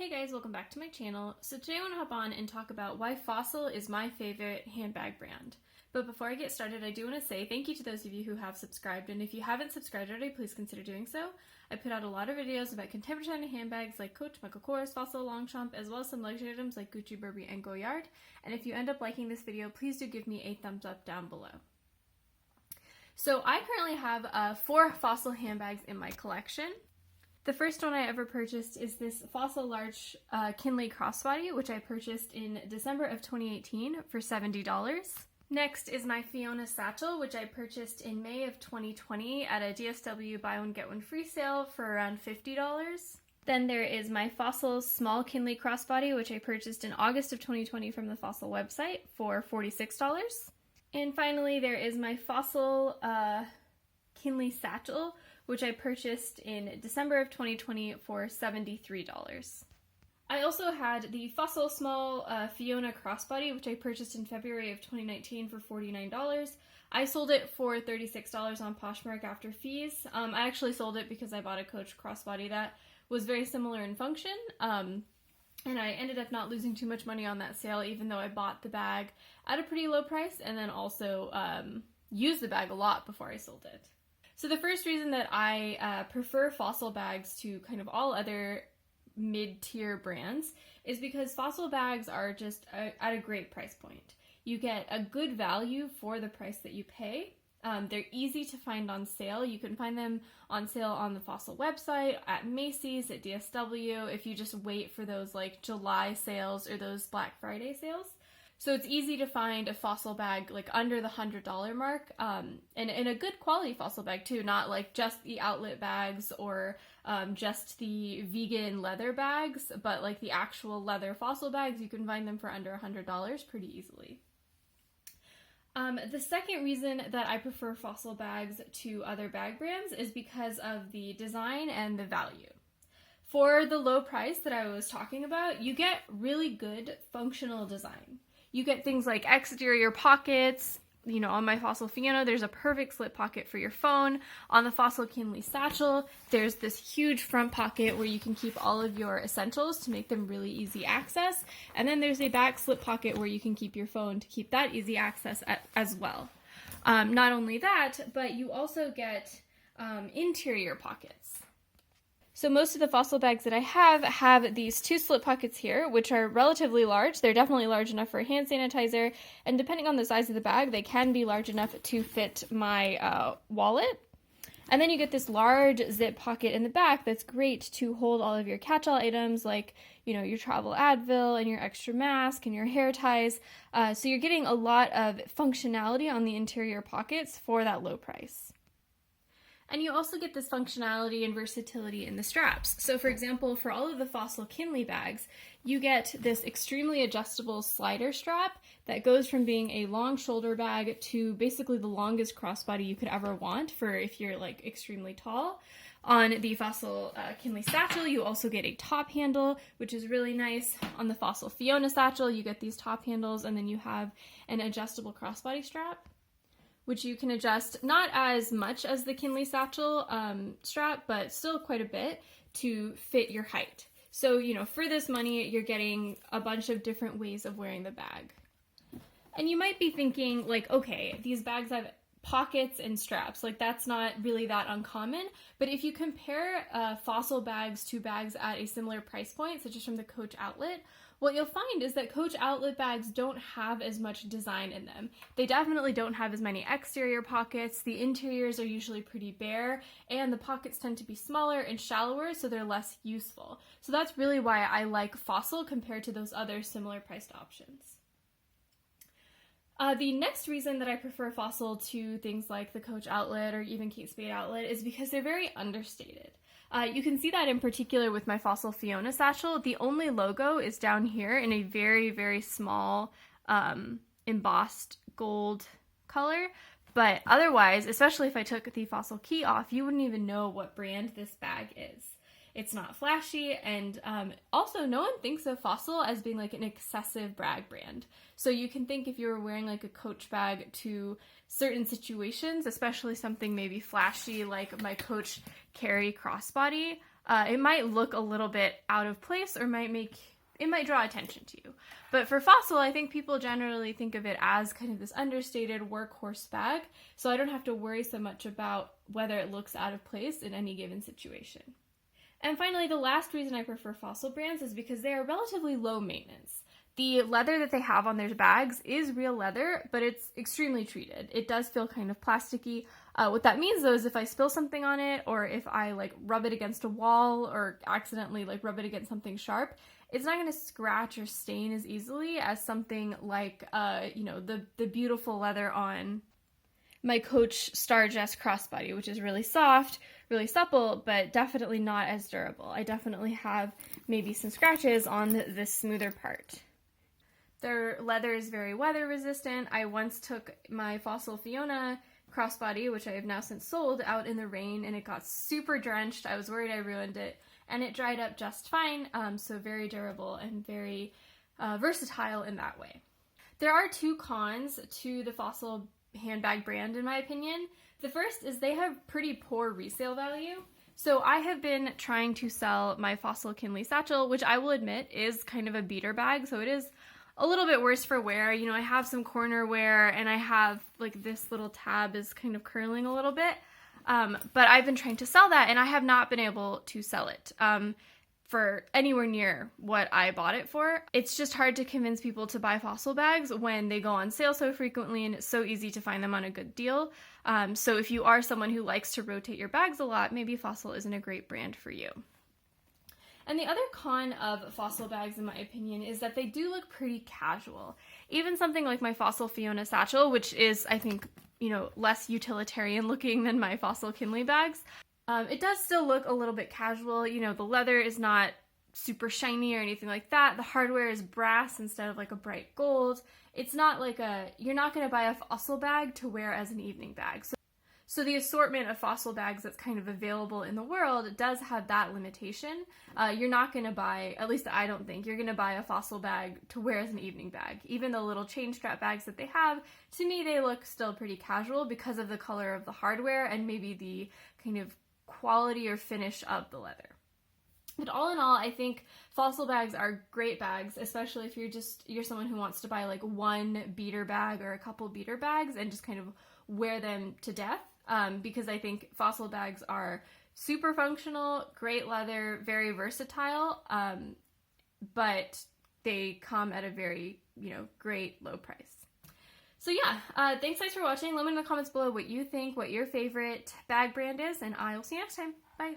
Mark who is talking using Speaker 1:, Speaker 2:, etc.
Speaker 1: Hey guys, welcome back to my channel. So today I want to hop on and talk about why Fossil is my favorite handbag brand. But before I get started, I do want to say thank you to those of you who have subscribed, and if you haven't subscribed already, please consider doing so. I put out a lot of videos about contemporary design handbags like Coach, Michael Kors, Fossil, Longchamp, as well as some luxury items like Gucci, Burberry, and Goyard. And if you end up liking this video, please do give me a thumbs up down below. So I currently have 4 Fossil handbags in my collection. The first one I ever purchased is this Fossil Large Kinley Crossbody, which I purchased in December of 2018 for $70. Next is my Fiona Satchel, which I purchased in May of 2020 at a DSW buy one get one free sale for around $50. Then there is my Fossil Small Kinley Crossbody, which I purchased in August of 2020 from the Fossil website for $46. And finally, there is my Fossil Kinley Satchel, which I purchased in December of 2020 for $73. I also had the Fossil Small Fiona Crossbody, which I purchased in February of 2019 for $49. I sold it for $36 on Poshmark after fees. I actually sold it because I bought a Coach crossbody that was very similar in function, and I ended up not losing too much money on that sale, even though I bought the bag at a pretty low price and then also used the bag a lot before I sold it. So the first reason that I prefer Fossil bags to kind of all other mid-tier brands is because Fossil bags are just at a great price point. You get a good value for the price that you pay. They're easy to find on sale. You can find them on sale on the Fossil website, at Macy's, at DSW, if you just wait for those like July sales or those Black Friday sales. So it's easy to find a Fossil bag like under the $100 mark, and a good quality Fossil bag too, not like just the outlet bags or just the vegan leather bags, but like the actual leather Fossil bags. You can find them for under $100 pretty easily. The second reason that I prefer Fossil bags to other bag brands is because of the design and the value. For the low price that I was talking about, you get really good functional design. You get things like exterior pockets. You know, on my Fossil Fiona, there's a perfect slip pocket for your phone. On the Fossil Kinley Satchel, there's this huge front pocket where you can keep all of your essentials to make them really easy access. And then there's a back slip pocket where you can keep your phone to keep that easy access as well. Not only that, but you also get interior pockets. So most of the Fossil bags that I have these 2 slip pockets here, which are relatively large. They're definitely large enough for hand sanitizer, and depending on the size of the bag, they can be large enough to fit my wallet. And then you get this large zip pocket in the back that's great to hold all of your catch-all items like, you know, your travel Advil and your extra mask and your hair ties. So you're getting a lot of functionality on the interior pockets for that low price. And you also get this functionality and versatility in the straps. So for example, for all of the Fossil Kinley bags, you get this extremely adjustable slider strap that goes from being a long shoulder bag to basically the longest crossbody you could ever want for if you're like extremely tall. On the Fossil Kinley Satchel, you also get a top handle, which is really nice. On the Fossil Fiona Satchel, you get these top handles, and then you have an adjustable crossbody strap, which you can adjust not as much as the Kinley Satchel strap, but still quite a bit to fit your height. So, you know, for this money, you're getting a bunch of different ways of wearing the bag. And you might be thinking, like, okay, these bags have pockets and straps, like that's not really that uncommon. But if you compare Fossil bags to bags at a similar price point, such as from the Coach outlet, what you'll find is that Coach outlet bags don't have as much design in them. They definitely don't have as many exterior pockets. The interiors are usually pretty bare, and the pockets tend to be smaller and shallower, so they're less useful. So that's really why I like Fossil compared to those other similar priced options. The next reason that I prefer Fossil to things like the Coach outlet or even Kate Spade outlet is because they're very understated. You can see that in particular with my Fossil Fiona Satchel. The only logo is down here in a very, very small embossed gold color. But otherwise, especially if I took the Fossil key off, you wouldn't even know what brand this bag is. It's not flashy, and also no one thinks of Fossil as being like an excessive brag brand. So you can think if you were wearing like a Coach bag to certain situations, especially something maybe flashy like my Coach Carry crossbody, it might look a little bit out of place or it might draw attention to you. But for Fossil, I think people generally think of it as kind of this understated workhorse bag, so I don't have to worry so much about whether it looks out of place in any given situation. And finally, the last reason I prefer Fossil brands is because they are relatively low maintenance. The leather that they have on their bags is real leather, but it's extremely treated. It does feel kind of plasticky. What that means though is if I spill something on it, or if I like rub it against a wall or accidentally like rub it against something sharp, it's not going to scratch or stain as easily as something like, the beautiful leather on my Coach Starjess crossbody, which is really soft, really supple, but definitely not as durable. I definitely have maybe some scratches on this smoother part. Their leather is very weather resistant. I once took my Fossil Fiona crossbody, which I have now since sold, out in the rain, and it got super drenched. I was worried I ruined it, and it dried up just fine, so very durable and very versatile in that way. There are two cons to the Fossil handbag brand, in my opinion. The first is they have pretty poor resale value. So I have been trying to sell my Fossil Kinley satchel, which I will admit is kind of a beater bag, so it is a little bit worse for wear. You know, I have some corner wear, and I have like this little tab is kind of curling a little bit. But I've been trying to sell that, and I have not been able to sell it for anywhere near what I bought it for. It's just hard to convince people to buy Fossil bags when they go on sale so frequently, and it's so easy to find them on a good deal. So if you are someone who likes to rotate your bags a lot, maybe Fossil isn't a great brand for you. And the other con of Fossil bags, in my opinion, is that they do look pretty casual. Even something like my Fossil Fiona satchel, which is, I think, less utilitarian looking than my Fossil Kinley bags, it does still look a little bit casual. The leather is not super shiny or anything like that. The hardware is brass instead of like a bright gold. It's not like you're not going to buy a Fossil bag to wear as an evening bag. So the assortment of Fossil bags that's kind of available in the world does have that limitation. You're not going to buy, at least I don't think, you're going to buy a Fossil bag to wear as an evening bag. Even the little chain strap bags that they have, to me they look still pretty casual because of the color of the hardware and maybe the kind of quality or finish of the leather. But all in all, I think Fossil bags are great bags, especially if you're someone who wants to buy like one beater bag or a couple beater bags and just kind of wear them to death. Because I think Fossil bags are super functional, great leather, very versatile, but they come at a very, great low price. So yeah, thanks guys for watching. Let me know in the comments below what you think, what your favorite bag brand is, and I will see you next time. Bye!